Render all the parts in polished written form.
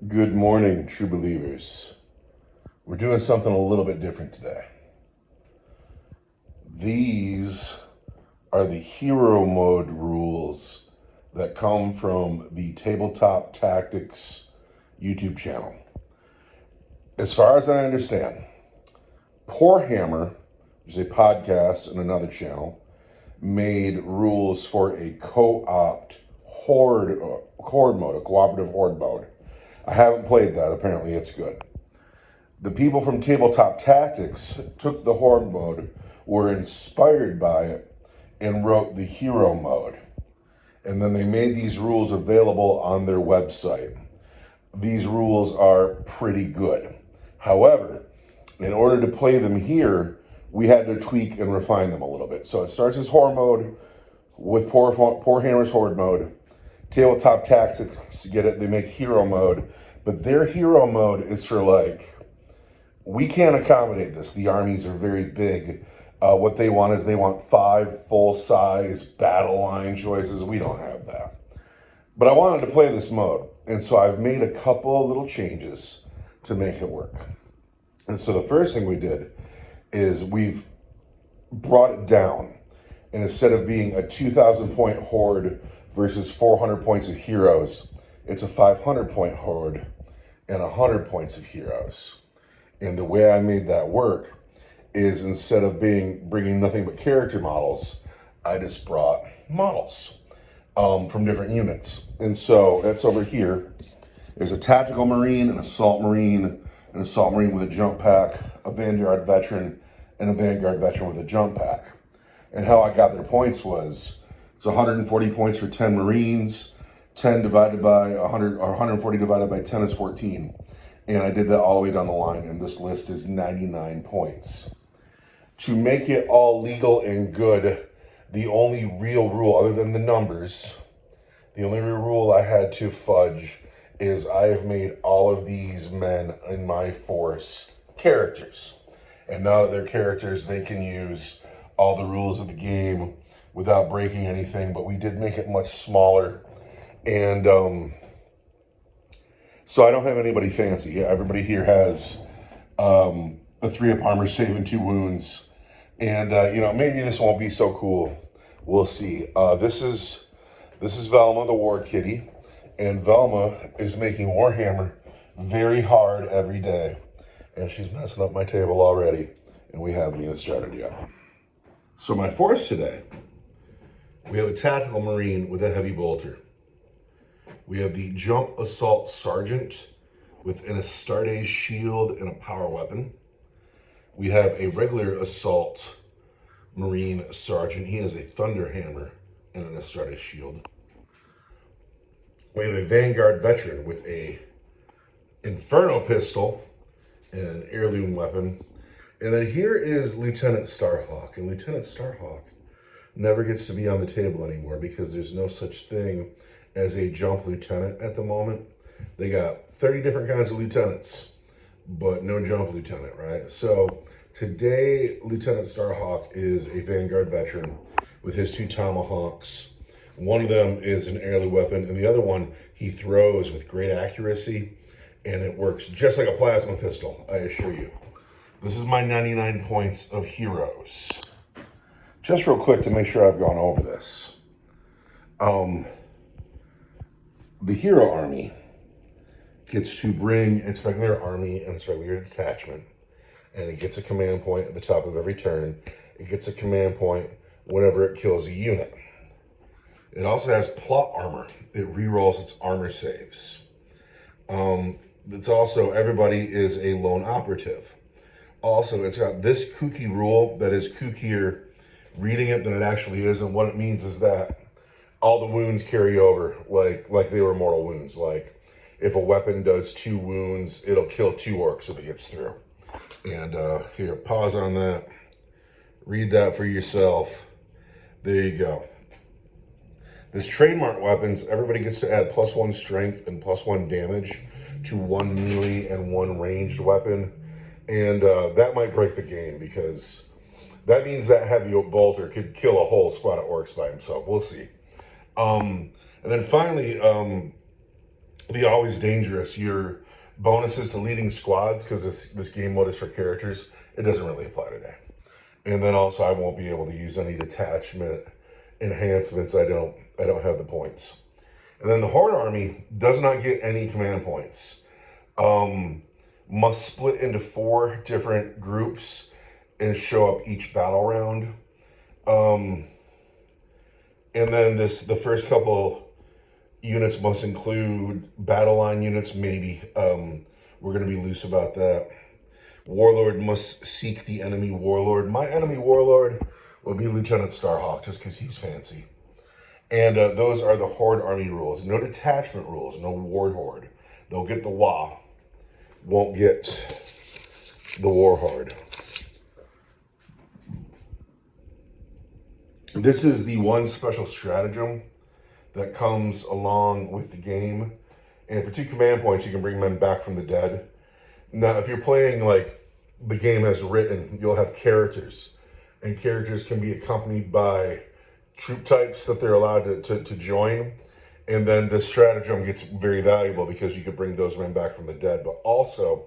Good morning, true believers. We're doing something a little bit different today. These are the hero mode rules that come from the Tabletop Tactics YouTube channel. As far as I understand, Poor Hammer, which is a podcast and another channel, made rules for a co-opt horde mode, a cooperative horde mode. I haven't played that. Apparently it's good. The people from Tabletop Tactics took the horde mode, were inspired by it, and wrote the hero mode. And then they made these rules available on their website. These rules are pretty good. However, in order to play them here, we had to tweak and refine them a little bit. So it starts as horde mode with Poor Hammer's horde mode. Tabletop Tactics get it, they make hero mode, but their hero mode is for we can't accommodate this. The armies are very big. What they want is they want 5 full-size battle line choices. We don't have that. But I wanted to play this mode, and so I've made a couple of little changes to make it work. And so the first thing we did is we've brought it down. And instead of being a 2,000 point horde versus 400 points of heroes, it's a 500 point horde and 100 points of heroes. And the way I made that work is instead of bringing nothing but character models, I just brought models from different units. And so that's over here. There's a tactical marine, an assault marine with a jump pack, a Vanguard veteran, and a Vanguard veteran with a jump pack. And how I got their points was, it's 140 points for 10 Marines, 10 divided by 100, or 140 divided by 10 is 14. And I did that all the way down the line, and this list is 99 points. To make it all legal and good, the only real rule, other than the numbers, the only real rule I had to fudge is I have made all of these men in my force characters. And now that they're characters, they can use all the rules of the game without breaking anything, but we did make it much smaller. And so I don't have anybody fancy. Everybody here has a 3-up armor, saving 2 wounds. And, maybe this won't be so cool. We'll see. This is Velma, the War Kitty. And Velma is making Warhammer very hard every day. And she's messing up my table already. And we haven't even started yet. So my force today, we have a tactical marine with a heavy bolter. We have the jump assault sergeant with an Astartes shield and a power weapon. We have a regular assault marine sergeant. He has a thunder hammer and an Astartes shield. We have a Vanguard veteran with a Inferno pistol and an heirloom weapon. And then here is Lieutenant Starhawk. And Lieutenant Starhawk never gets to be on the table anymore because there's no such thing as a jump lieutenant at the moment. They got 30 different kinds of lieutenants, but no jump lieutenant, right? So today, Lieutenant Starhawk is a Vanguard veteran with his 2 tomahawks. One of them is an heirloom weapon, and the other one he throws with great accuracy, and it works just like a plasma pistol, I assure you. This is my 99 points of heroes. Just real quick to make sure I've gone over this. The hero army gets to bring its regular army and its regular detachment, and it gets a command point at the top of every turn. It gets a command point whenever it kills a unit. It also has plot armor. It rerolls its armor saves. It's also, everybody is a lone operative. Also, it's got this kooky rule that is kookier reading it than it actually is. And what it means is that all the wounds carry over like they were mortal wounds. Like if a weapon does 2 wounds, it'll kill 2 orcs if it gets through. And here, pause on that. Read that for yourself. There you go. This trademark weapons, everybody gets to add +1 strength and +1 damage to 1 melee and 1 ranged weapon. And that might break the game because that means that heavy bolter could kill a whole squad of orcs by himself. We'll see. And then finally, the always dangerous, your bonuses to leading squads, because this game mode is for characters, it doesn't really apply today. And then also I won't be able to use any detachment enhancements. I don't have the points. And then the Horde Army does not get any command points. Must split into 4 different groups and show up each battle round. And then the first couple units must include battle line units, maybe. We're going to be loose about that. Warlord must seek the enemy warlord. My enemy warlord will be Lieutenant Starhawk, just because he's fancy. And those are the Horde Army rules. No detachment rules, no Ward Horde. They'll get the WA, won't get the War Horde. This is the one special stratagem that comes along with the game. And for 2 command points, you can bring men back from the dead. Now, if you're playing like the game as written, you'll have characters. And characters can be accompanied by troop types that they're allowed to join. And then the stratagem gets very valuable because you could bring those men back from the dead. But also,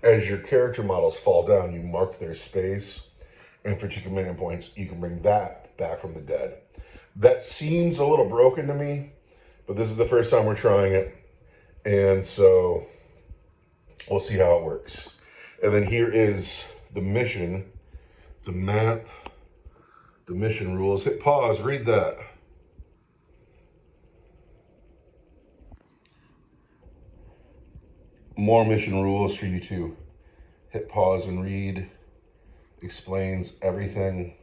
as your character models fall down, you mark their space. And for 2 command points, you can bring that back from the dead. That seems a little broken to me, but this is the first time we're trying it. And so we'll see how it works. And then here is the mission, the map, the mission rules. Hit pause, read that. More mission rules for you to hit pause and read. Explains everything.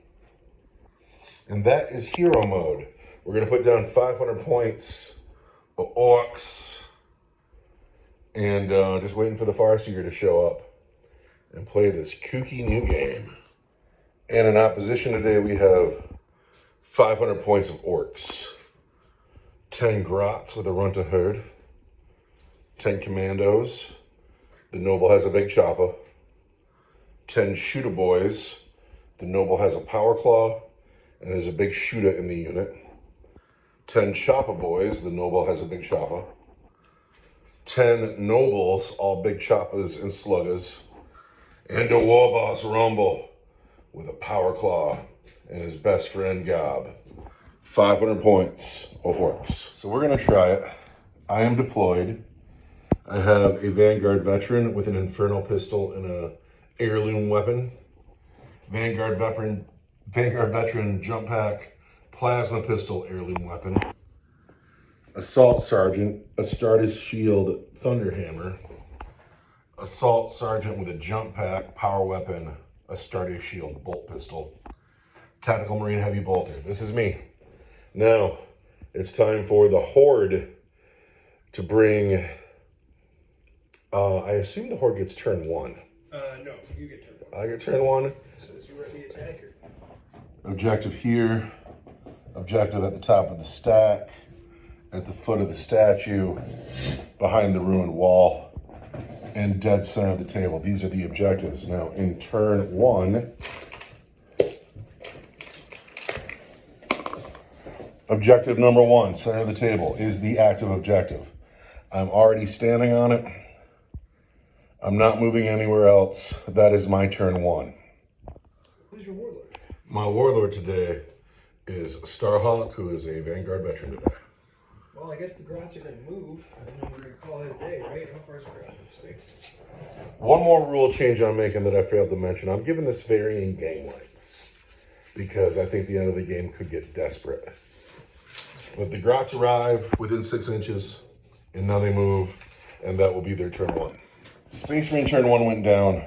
And that is hero mode. We're going to put down 500 points of orcs. And just waiting for the Farseer to show up and play this kooky new game. And in opposition today, we have 500 points of orcs. 10 grots with a runt of herd. 10 commandos. The noble has a big chopper. 10 shooter boys. The noble has a power claw. And there's a big shooter in the unit. 10 chopper boys. The noble has a big chopper. 10 nobles, all big choppers and sluggers. And a war boss Rumble with a power claw and his best friend Gob. 500 points of orcs. So we're going to try it. I am deployed. I have a Vanguard veteran with an Infernal pistol and a heirloom weapon. Vanguard veteran jump pack, plasma pistol, heirloom weapon. Assault sergeant, Astartes shield, thunderhammer. Assault sergeant with a jump pack, power weapon, Astartes shield, bolt pistol. Tactical marine heavy bolter. This is me. Now, it's time for the Horde to bring... I assume the Horde gets turn 1. No, you get turn 1. I get turn 1. Says you are the attacker. Objective here. Objective at the top of the stack. At the foot of the statue. Behind the ruined wall. And dead center of the table. These are the objectives. Now, in turn 1... Objective number 1, center of the table, is the active objective. I'm already standing on it. I'm not moving anywhere else. That is my turn 1. Who's your warlord? My warlord today is Starhawk, who is a Vanguard veteran today. Well, I guess the grots are going to move, and then we're going to call it a day, right? How far is the grot? 6? One more rule change I'm making that I failed to mention. I'm giving this varying game lengths because I think the end of the game could get desperate. But the grots arrive within 6 inches, and now they move, and that will be their turn 1. Space Marine turn 1 went down,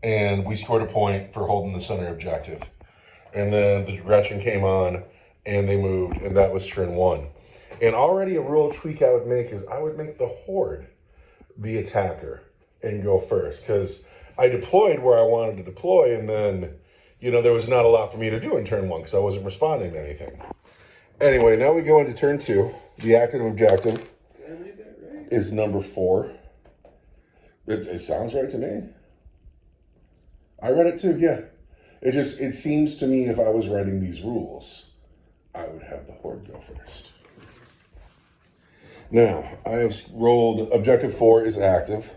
and we scored a point for holding the center objective. And then the Gretchen came on, and they moved, and that was turn 1. And already a real tweak I would make is I would make the Horde the attacker and go first, because I deployed where I wanted to deploy, and then, you know, there was not a lot for me to do in turn 1 because I wasn't responding to anything. Anyway, now we go into turn 2. The active objective is number 4. It sounds right to me. I read it too, yeah. It seems to me if I was writing these rules, I would have the Horde go first. Now, I have rolled objective 4 is active,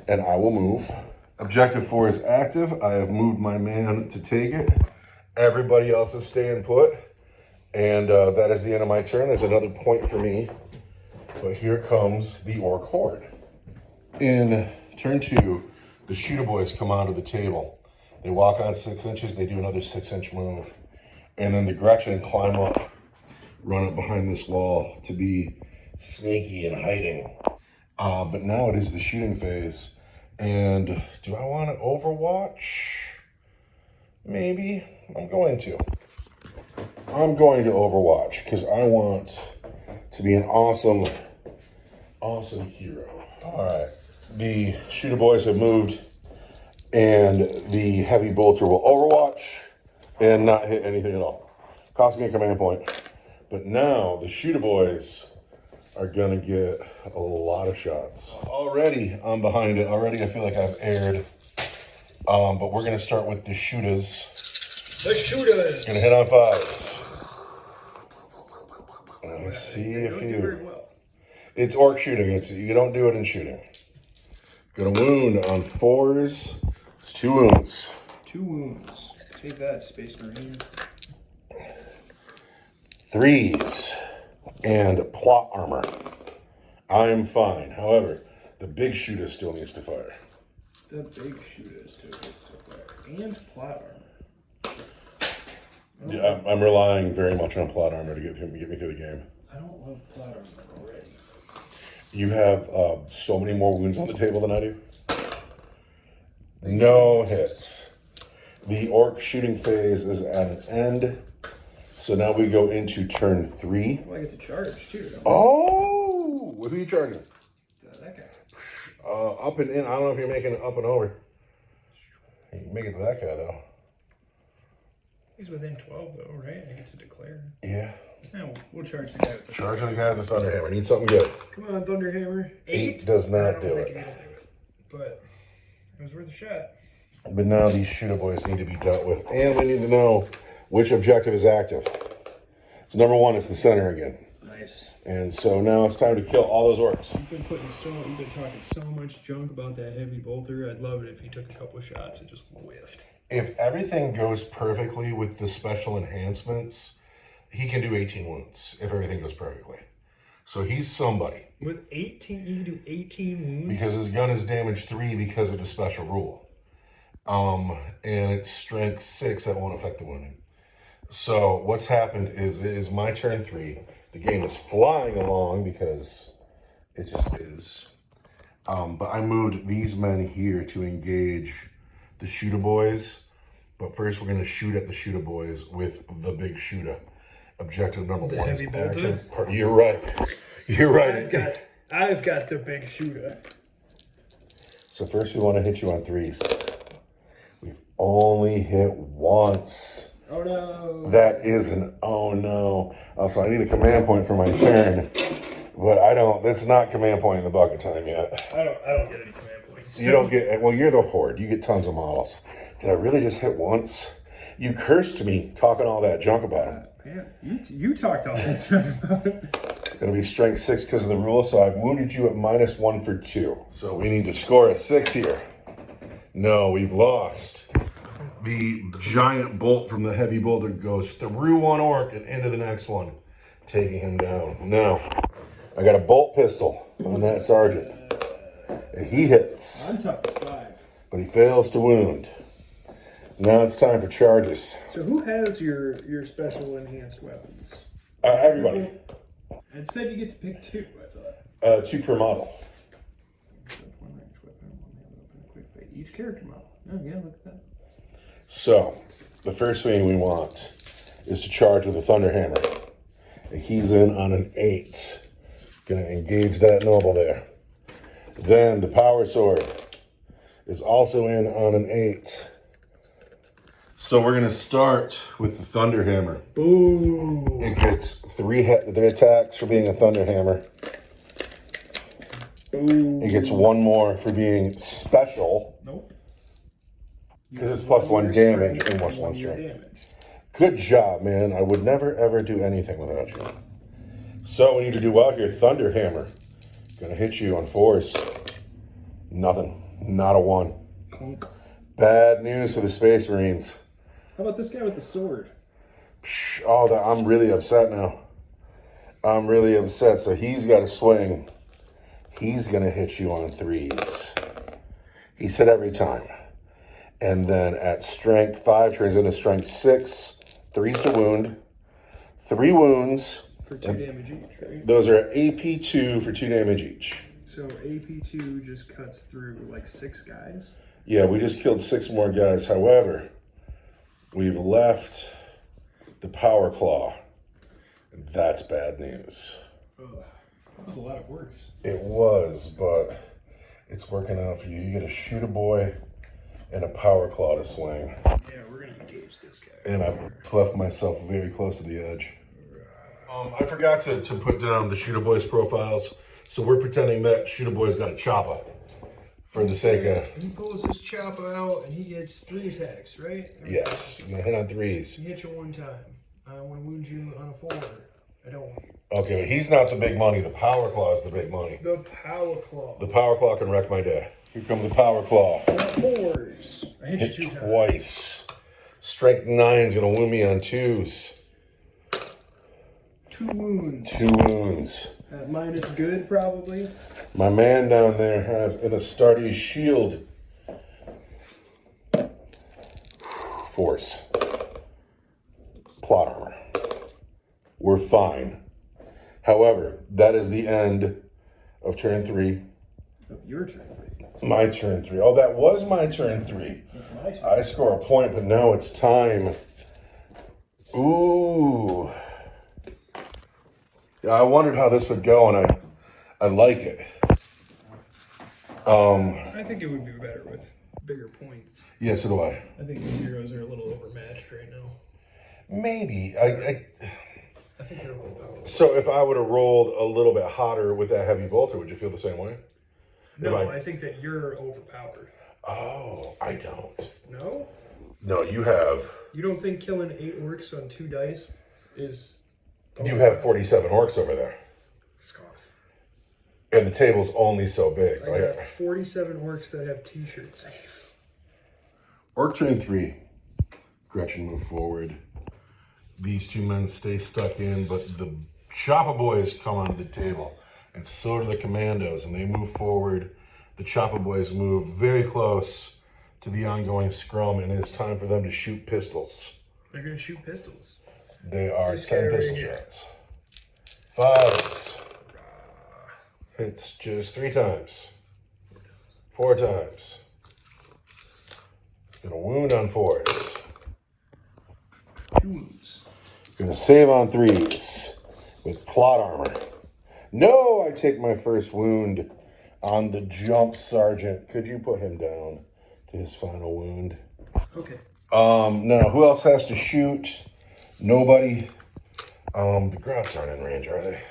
and I will move. Objective 4 is active. I have moved my man to take it. Everybody else is staying put. And that is the end of my turn. There's another point for me. But here comes the orc horde. In turn 2, the shooter boys come onto the table. They walk on 6 inches. They do another 6-inch move. And then the Gretchen climb up, run up behind this wall to be sneaky and hiding. But now it is the shooting phase. And do I want to overwatch? Maybe. I'm going to overwatch because I want to be an awesome hero. All right. The shooter boys have moved, and the heavy bolter will overwatch and not hit anything at all. Cost me a command point. But now the shooter boys are gonna get a lot of shots. Already I'm behind it. Already I feel like I've aired. But we're gonna start with the shooters. The shooters. Gonna hit on 5s. Let's see if you. Well. It's orc shooting. You don't do it in shooting. Got a wound on 4s. It's 2 wounds. 2 wounds. Take that, Space Marine. 3s and plot armor. I'm fine. However, the big shooter still needs to fire. The big shooter still needs to fire. And plot armor. Yeah, I'm relying very much on plot armor to get me through the game. I don't love plot armor already. You have so many more wounds on the table than I do. No hits. The orc shooting phase is at an end. So now we go into turn 3. Well, I get to charge too, don't I? Oh! Who are you charging? That guy. Up and in. I don't know if you're making it up and over. You can make it to that guy, though. He's within 12, though, right? I get to declare. Yeah. Yeah, we'll charge the guy with the Charging the guy with the Thunderhammer. Need something good. Come on, Thunderhammer. 8 does not I don't do think it. it'll do it. But it was worth a shot. But now these shooter boys need to be dealt with. And we need to know which objective is active. So number 1 is the center again. Nice. And so now it's time to kill all those orcs. You've been talking so much junk about that heavy bolter. I'd love it if he took a couple of shots and just whiffed. If everything goes perfectly with the special enhancements, he can do 18 wounds if everything goes perfectly. So he's somebody. With 18, you can do 18 wounds? Because his gun is damage 3 because of the special rule. And it's strength 6 that won't affect the wounding. So what's happened is it is my turn 3. The game is flying along because it just is. But I moved these men here to engage the shooter boys. But first we're going to shoot at the shooter boys with the big shooter. Objective number 1 is active. You're right. You're right. I've got the big shooter. So first we want to hit you on 3s. We've only hit once. Oh no. That is an oh no. Also, I need a command point for my turn. But I don't, that's not command point in the bucket time yet. I don't get any command points. You don't get, well, you're the horde. You get tons of models. Did I really just hit once? You cursed me talking all that junk about him. Man, you talked all that junk about it. Gonna be strength 6 because of the rule, so I've wounded you at -1 for 2. So we need to score a 6 here. No, we've lost. The giant bolt from the heavy boulder goes through one orc and into the next one, taking him down. Now, I got a bolt pistol on that sergeant. And he hits. I'm tough as 5. But he fails to wound. Now it's time for charges. So who has your special enhanced weapons? Everybody. It said you get to pick 2, I thought. 2 per model. One range weapon, one hand weapon, quick bait. Each character model. Oh yeah, look at that. So, the first thing we want is to charge with a Thunderhammer. And he's in on an 8. Gonna engage that noble there. Then the Power Sword is also in on an 8. So we're gonna start with the Thunderhammer. Boom! It gets 3 attacks for being a Thunderhammer. Boom! It gets 1 more for being special. Nope. Because it's +1 damage and +1 strength. Good job, man. I would never, ever do anything without you. So we need to do well here. Thunder Hammer. Gonna hit you on 4s. Nothing. Not a 1. Clunk. Bad news for the Space Marines. How about this guy with the sword? Oh, I'm really upset now. I'm really upset. So he's got to swing. He's going to hit you on 3s. He said every time. And then at strength 5 turns into strength 6. 3s to wound. 3 wounds. For 2 damage each, right? Those are AP2 for 2 damage each. So AP2 just cuts through like 6 guys? Yeah, we just killed 6 more guys. However, we've left the Power Claw. And that's bad news. That was a lot of works. It was, but it's working out for you. You get a Shoot a Boy and a Power Claw to swing. Yeah, we're going to engage this guy. And I left myself very close to the edge. I forgot to put down the Shoot a Boy's profiles. So we're pretending that Shoot a Boy's got a chopper for the sake of... He pulls his chopper out and he gets 3 attacks, right? Yes, you're going to hit on 3s. He hits you 1 time. I want to wound you on a 4. I don't want you. Okay, but he's not the big money. The Power Claw is the big money. The Power Claw. The Power Claw can wreck my day. Here comes the Power Claw. 4s. I hit you 2 times. Twice. Strength 9's going to wound me on 2s. 2 wounds. 2 wounds. Minus good, probably. My man down there has an Astartes shield. Force. Plot armor. We're fine. However, that is the end of turn 3. Of your turn 3. My turn 3. Oh, that was my turn 3. That's my turn. I score a point, but now it's time. Ooh. Yeah, I wondered how this would go, and I like it. I think it would be better with bigger points. Yeah, so do I. I think the heroes are a little overmatched right now. Maybe. I think they're a little bit. So if I would have rolled a little bit hotter with that heavy bolter, would you feel the same way? No, I think that you're overpowered. Oh, I don't. No? No, you have. You don't think killing 8 orcs on 2 dice is... You have 47 orcs over there. Scoff. And the table's only so big. I got 47 orcs that have t-shirt saves. Orc turn 3. Gretchen, move forward. These 2 men stay stuck in, but the Chopper Boys come onto the table. And so do the Commandos, and they move forward. The Chopper Boys move very close to the ongoing scrum, and it's time for them to shoot pistols. They're going to shoot pistols. They are This 10 guy right pistol here. shots. 5s. Hits just 3 times. 4 times. Gonna wound on 4s. 2 wounds. Gonna save on 3s with plot armor. No, I take my first wound on the jump sergeant. Could you put him down to his final wound? Okay. No, who else has to shoot? Nobody. The Grots aren't in range, are they?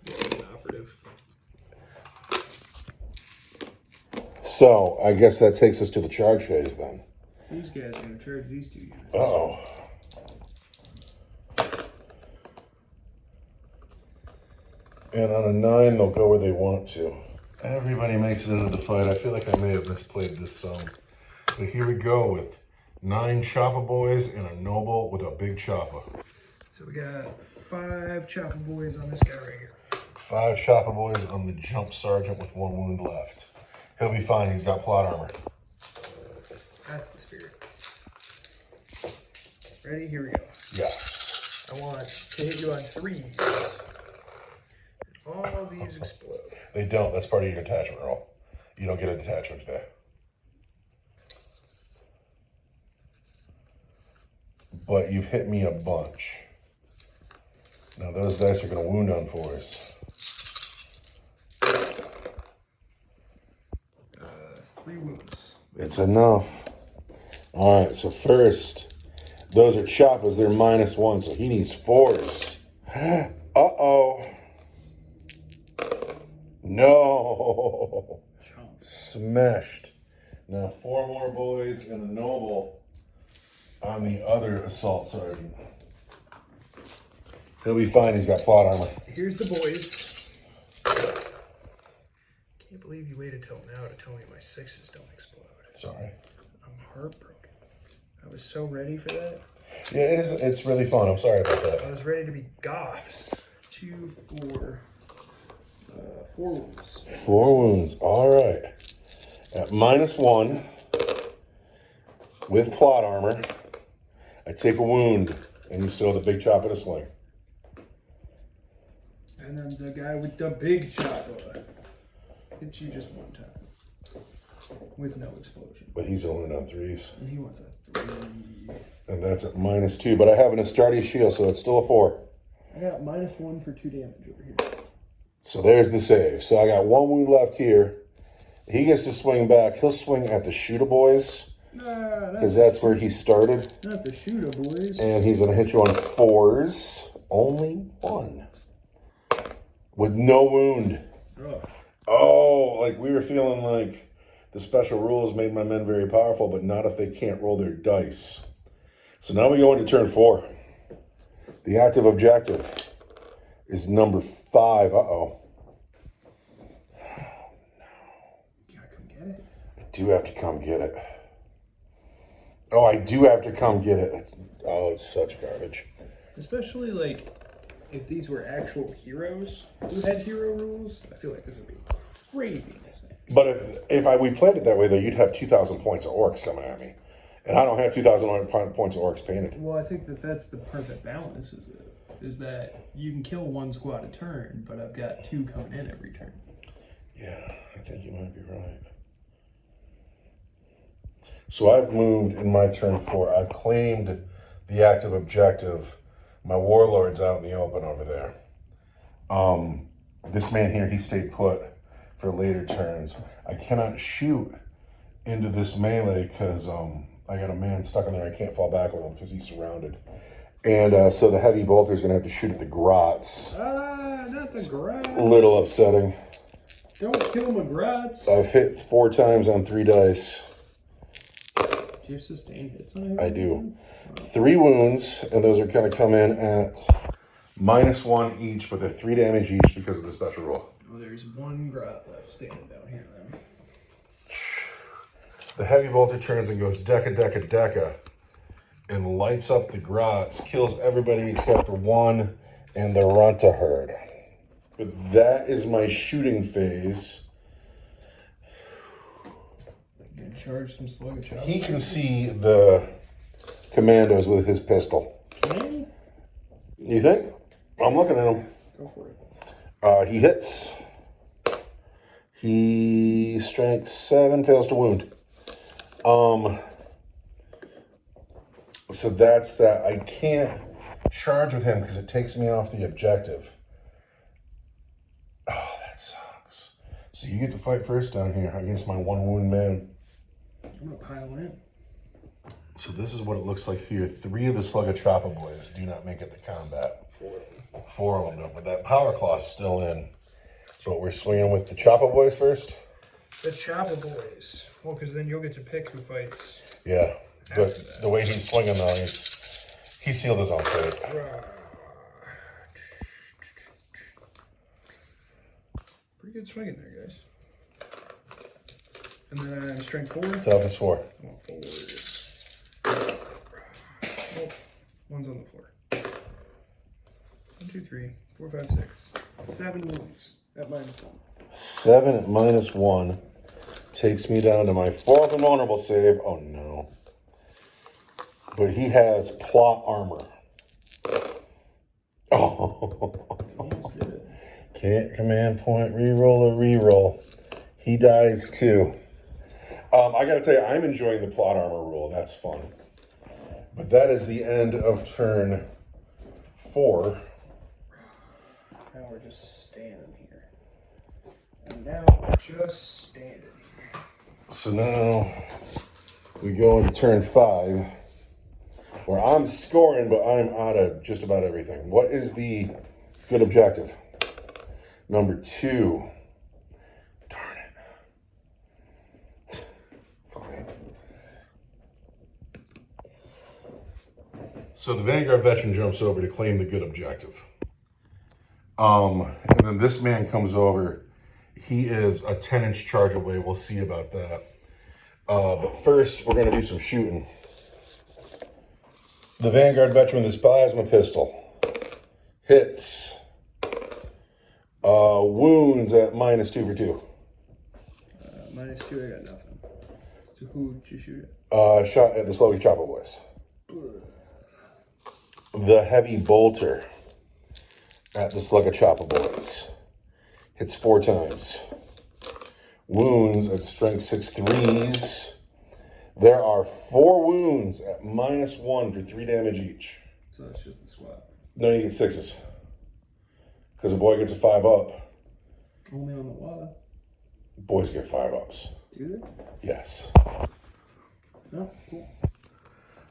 Yeah, operative. So, I guess that takes us to the charge phase then. These guys are going to charge these 2 units. Uh-oh. And on a 9, they'll go where they want to. Everybody makes it into the fight. I feel like I may have misplayed this some. But here we go with 9 Chopper Boys and a Noble with a big chopper. So we got 5 chopper boys on this guy right here. 5 Chopper Boys on the jump sergeant with 1 wound left. He'll be fine. He's got plot armor. That's the spirit. Ready? Here we go. Yeah. I want to hit you on 3s. All these explode. They don't. That's part of your detachment roll. You don't get a detachment today. But you've hit me a bunch. Now those dice are going to wound on 4s. 3 wounds. It's enough. All right, so first, those are choppers. They're -1, so he needs 4s. Uh-oh. No. Smashed. Now 4 more boys and a Noble on the other assault sergeant. He'll be fine. He's got plot armor. Here's the boys. Can't believe you waited till now to tell me my sixes don't explode. Sorry. I'm heartbroken. I was so ready for that. Yeah, it is. It's really fun. I'm sorry about that. I was ready to be Goffs. 2, 4, 4 wounds. 4 wounds. All right. At -1 with plot armor, I take a wound, and you still have the big chop and a sling. And then the guy with the big chopper hits you just one time with no explosion. But he's only on 3s. And he wants a 3. And that's at -2. But I have an Astartes shield, so it's still a 4. I got -1 for 2 damage over here. So there's the save. So I got 1 wound left here. He gets to swing back. He'll swing at the shooter boys. Nah, because that's where he started. Not the shooter, boys. And he's going to hit you on 4s. Only 1. With no wound. Ugh. Oh, like we were feeling like the special rules made my men very powerful, but not if they can't roll their dice. So now we go into turn 4. The active objective is number 5. Uh-oh. You gotta come get it. I do have to come get it. Oh, I do have to come get it. It's such garbage. Especially, like, if these were actual heroes who had hero rules, I feel like this would be craziness, man. But if we played it that way, though, you'd have 2,000 points of orcs coming at me. And I don't have 2,000 points of orcs painted. Well, I think that's the part that balances it. Is that you can kill 1 squad a turn, but I've got 2 coming in every turn. Yeah, I think you might be right. So I've moved in my turn 4. I've claimed the active objective. My warlord's out in the open over there. This man here, he stayed put for later turns. I cannot shoot into this melee because I got a man stuck in there. I can't fall back with him because he's surrounded. And so the heavy bolter is going to have to shoot at the grots. Not the grots. A little upsetting. Don't kill my grots. I've hit 4 times on 3 dice. Do you have sustained hits on it? I do. 3 wounds, and those are going to come in at -1 each, but they're 3 damage each because of the special rule. Well, there's 1 grot left standing down here then. The heavy bolter turns and goes deca, deca, deca, and lights up the grots, kills everybody except for 1 and the Runta herd. But that is my shooting phase. You charge some slug chop. He can see the commandos with his pistol. Can You think? I'm looking at him. Go for it. He hits. He strength 7, fails to wound. So that's that. I can't charge with him because it takes me off the objective. Oh, that sucks. So you get to fight first down here against my 1 wound man. I'm gonna pile in. So this is what it looks like here. 3 of the Slugga Choppa boys do not make it to combat. 4 of them do, but that power claw's still in. So we're swinging with the Choppa boys first? The Choppa boys. Well, because then you'll get to pick who fights. Yeah, but the way he's swinging though, he sealed his own fate. Pretty good swinging there, guys. And then strength 4. Toughness 4. I want 4. Oh, 1's on the floor. 1, 2, 3, 4, 5, 6. 7 wounds at -1. 7 at -1 takes me down to my 4th invulnerable save. Oh no. But he has plot armor. Oh. Almost did it. Can't command point reroll a reroll. He dies too. I gotta tell you, I'm enjoying the plot armor rule. That's fun. But that is the end of turn 4. Now we're just standing here. And now we're just standing here. So now we go into turn 5, where I'm scoring, but I'm out of just about everything. What is the good objective? Number 2. Darn it. Fine. So the Vanguard veteran jumps over to claim the good objective. And then this man comes over. He is a 10-inch charge away. We'll see about that. But first, we're going to do some shooting. The Vanguard veteran with his plasma pistol hits. Wounds at -2 for 2. -2, I got nothing. So who'd you shoot Shot at the Sluggy Chopper Boys. The Heavy Bolter at the Slugga Chopper Boys. Hits 4 times. Wounds at strength 6 3s. There are 4 wounds at -1 for 3 damage each. So that's just the squad. No, you get 6s. Because the boy gets a 5 up. Only on the wall. Boys get 5 ups. Do they? Yes. No, cool.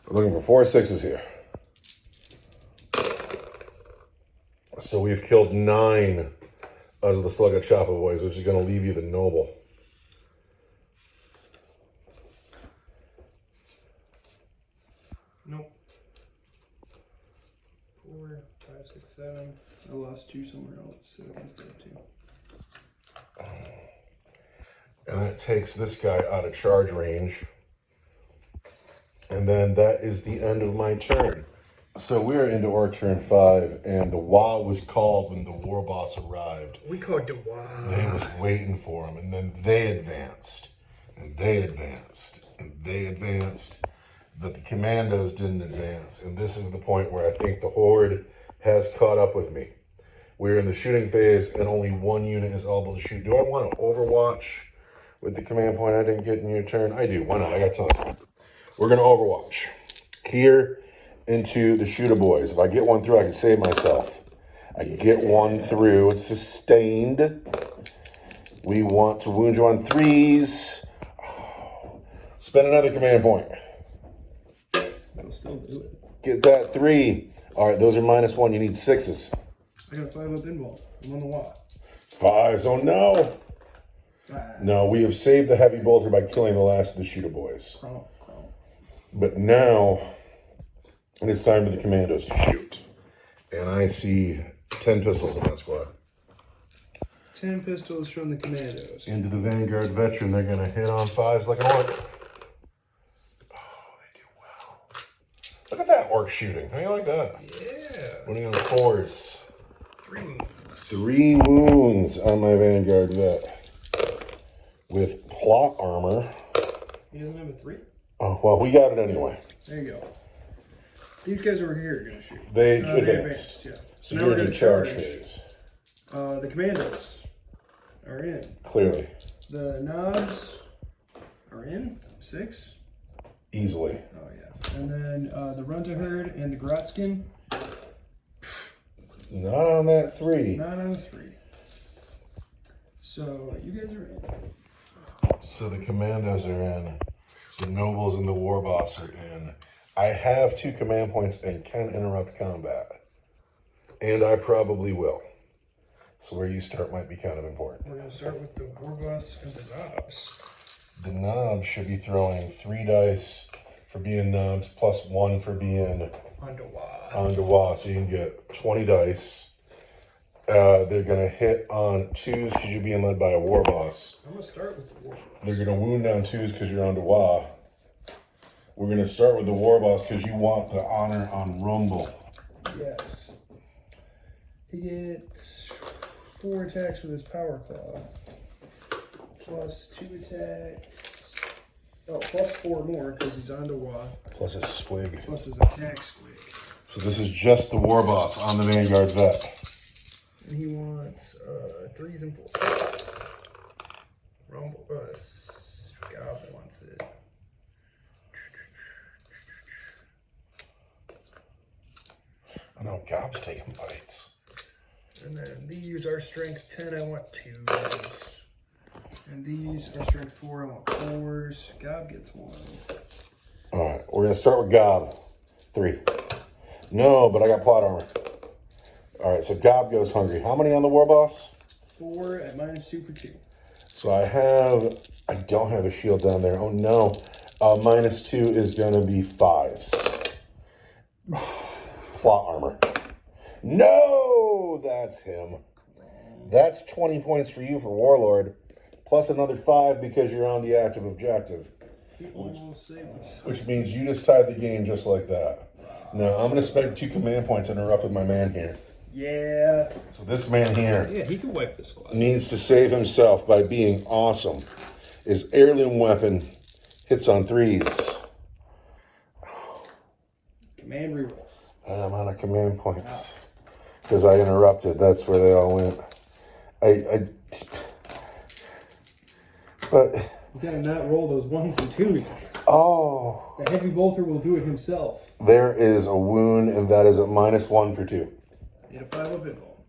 We're looking for 4 6s here. So we've killed 9 of the Slugga Chopper Boys, which is going to leave you the Noble. Nope. 4, 5, 6, 7. I lost 2 somewhere else, so he's dead too. And that takes this guy out of charge range. And then that is the end of my turn. So we're into our turn 5, and the Wah was called when the war boss arrived. We called the Wah. They was waiting for him, and then they advanced, and they advanced, and they advanced, but the commandos didn't advance. And this is the point where I think the Horde has caught up with me. We're in the shooting phase, and only 1 unit is able to shoot. Do I want to overwatch with the command point I didn't get in your turn? I do. Why not? I got tons. We're going to overwatch. Here into the shooter boys. If I get 1 through, I can save myself. I get 1 through. It's sustained. We want to wound you on 3s. Oh. Spend another command point. I'll still do it. Get that 3. All right, those are -1. You need 6s. I got a 5 up involved. I'm on the Wah. 5s. Oh no. No, we have saved the Heavy Bolter by killing the last of the shooter boys. Crump. But now it is time for the commandos to shoot. And I see 10 pistols in that squad. 10 pistols from the commandos. Into the Vanguard veteran, they're going to hit on 5s like an orc. Oh, they do well. Look at that orc shooting. How do you like that? Yeah. Winning on 4s. 3 wounds. 3 wounds on my Vanguard vet. With plot armor. He doesn't have a 3? Oh, well, we got it anyway. There you go. These guys over here are going to shoot. They advanced, yeah. So now you're we're in going to charge charge. phase. The commandos are in. Clearly. The knobs are in. 6. Easily. Oh, yeah. And then the Runta Herd and the Grotskin. Not on that 3. Not on 3. So you guys are in. So the commandos are in. The nobles and the war boss are in. I have 2 command points and can interrupt combat. And I probably will. So where you start might be kind of important. We're going to start with the war boss and the knobs. The knobs should be throwing 3 dice for being knobs plus 1 for being on the wall. So you can get 20 dice. They're going to hit on 2s because you're being led by a war boss. I'm going to start with the war boss. They're going to wound on 2s because you're on the wah. We're going to start with the war boss because you want the honor on Rumble. Yes. He gets 4 attacks with his power claw. Plus 2 attacks. Oh, plus 4 more because he's on the wah. Plus his swig. Plus his attack squig. So this is just the war boss on the Vanguard vet. And he wants 3s and 4s. Rumble bus. God wants it. I know Gob's taking bites. And then these are strength 10, I want 2s. And these are strength 4, I want 4s. Gob gets 1. Alright, we're going to start with Gob. 3. No, but I got plot armor. Alright, so Gob goes hungry. How many on the war boss? 4 at -2 for 2. So I don't have a shield down there. Oh no. -2 is going to be 5s. Plot armor. No, that's him. That's 20 points for you for Warlord, plus another 5 because you're on the active objective. He almost saved himself. Which means you just tied the game just like that. Now, I'm going to spend 2 command points and interrupt with my man here. Yeah. So this man here Yeah, he can wipe the squad. needs to save himself by being awesome. His heirloom weapon hits on 3s. Command reroll. And I'm out of command points. Because I interrupted. That's where they all went. But... You gotta not roll those 1s and 2s. Oh. The heavy bolter will do it himself. There is a wound, and that is a -1 for 2. Need a 5-up involved.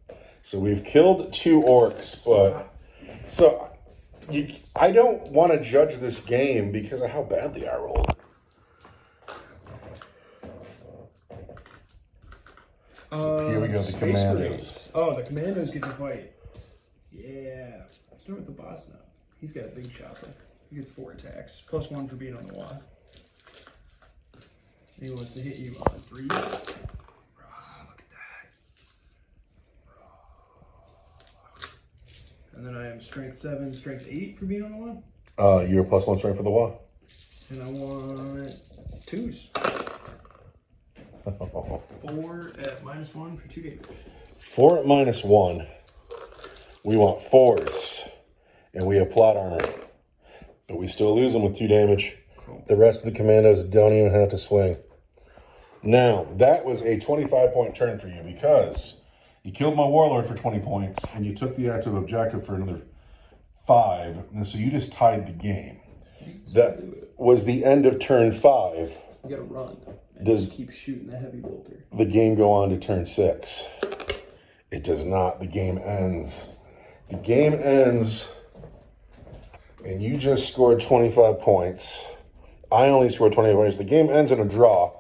So we've killed 2 orcs, but... So, I don't want to judge this game because of how badly I rolled. So here we go, the Space commandos. Marines. Oh, the commandos get to fight. Yeah. Let's start with the boss now. He's got a big chopper. He gets 4 attacks. +1 for being on the wall. He wants to hit you on 3s. Look at that. And then I am strength 7, strength 8 for being on the wall. You're +1 strength for the wall. And I want 2s. 4 at -1 for 2 damage. 4 at -1. We want 4s. And we have plot armor. But we still lose them with 2 damage. Cool. The rest of the commandos don't even have to swing. Now, that was a 25-point turn for you because you killed my warlord for 20 points and you took the active objective for another 5. And so you just tied the game. That was the end of turn 5. You gotta run. And Does just keep shooting the heavy bolter. the game go on to turn 6? It does not. The game ends. The game ends, and you just scored 25 points. I only scored 20 points. The game ends in a draw.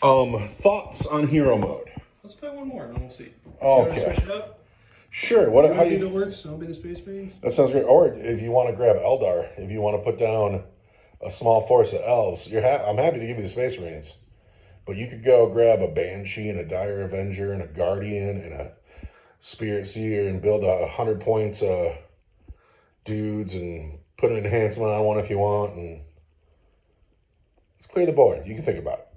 Thoughts on hero mode? Let's play one more and then we'll see. Okay. You wanna switch it up? Sure. You How wanna be you? the works and I'll be the Space Marines? That sounds great. Or if you want to grab Eldar, if you want to put down a small force of elves, I'm happy to give you the Space Marines. But you could go grab a Banshee and a Dire Avenger and a Guardian and a Spirit Seer and build 100 points dudes and put an enhancement on one if you want. And let's clear the board. You can think about it.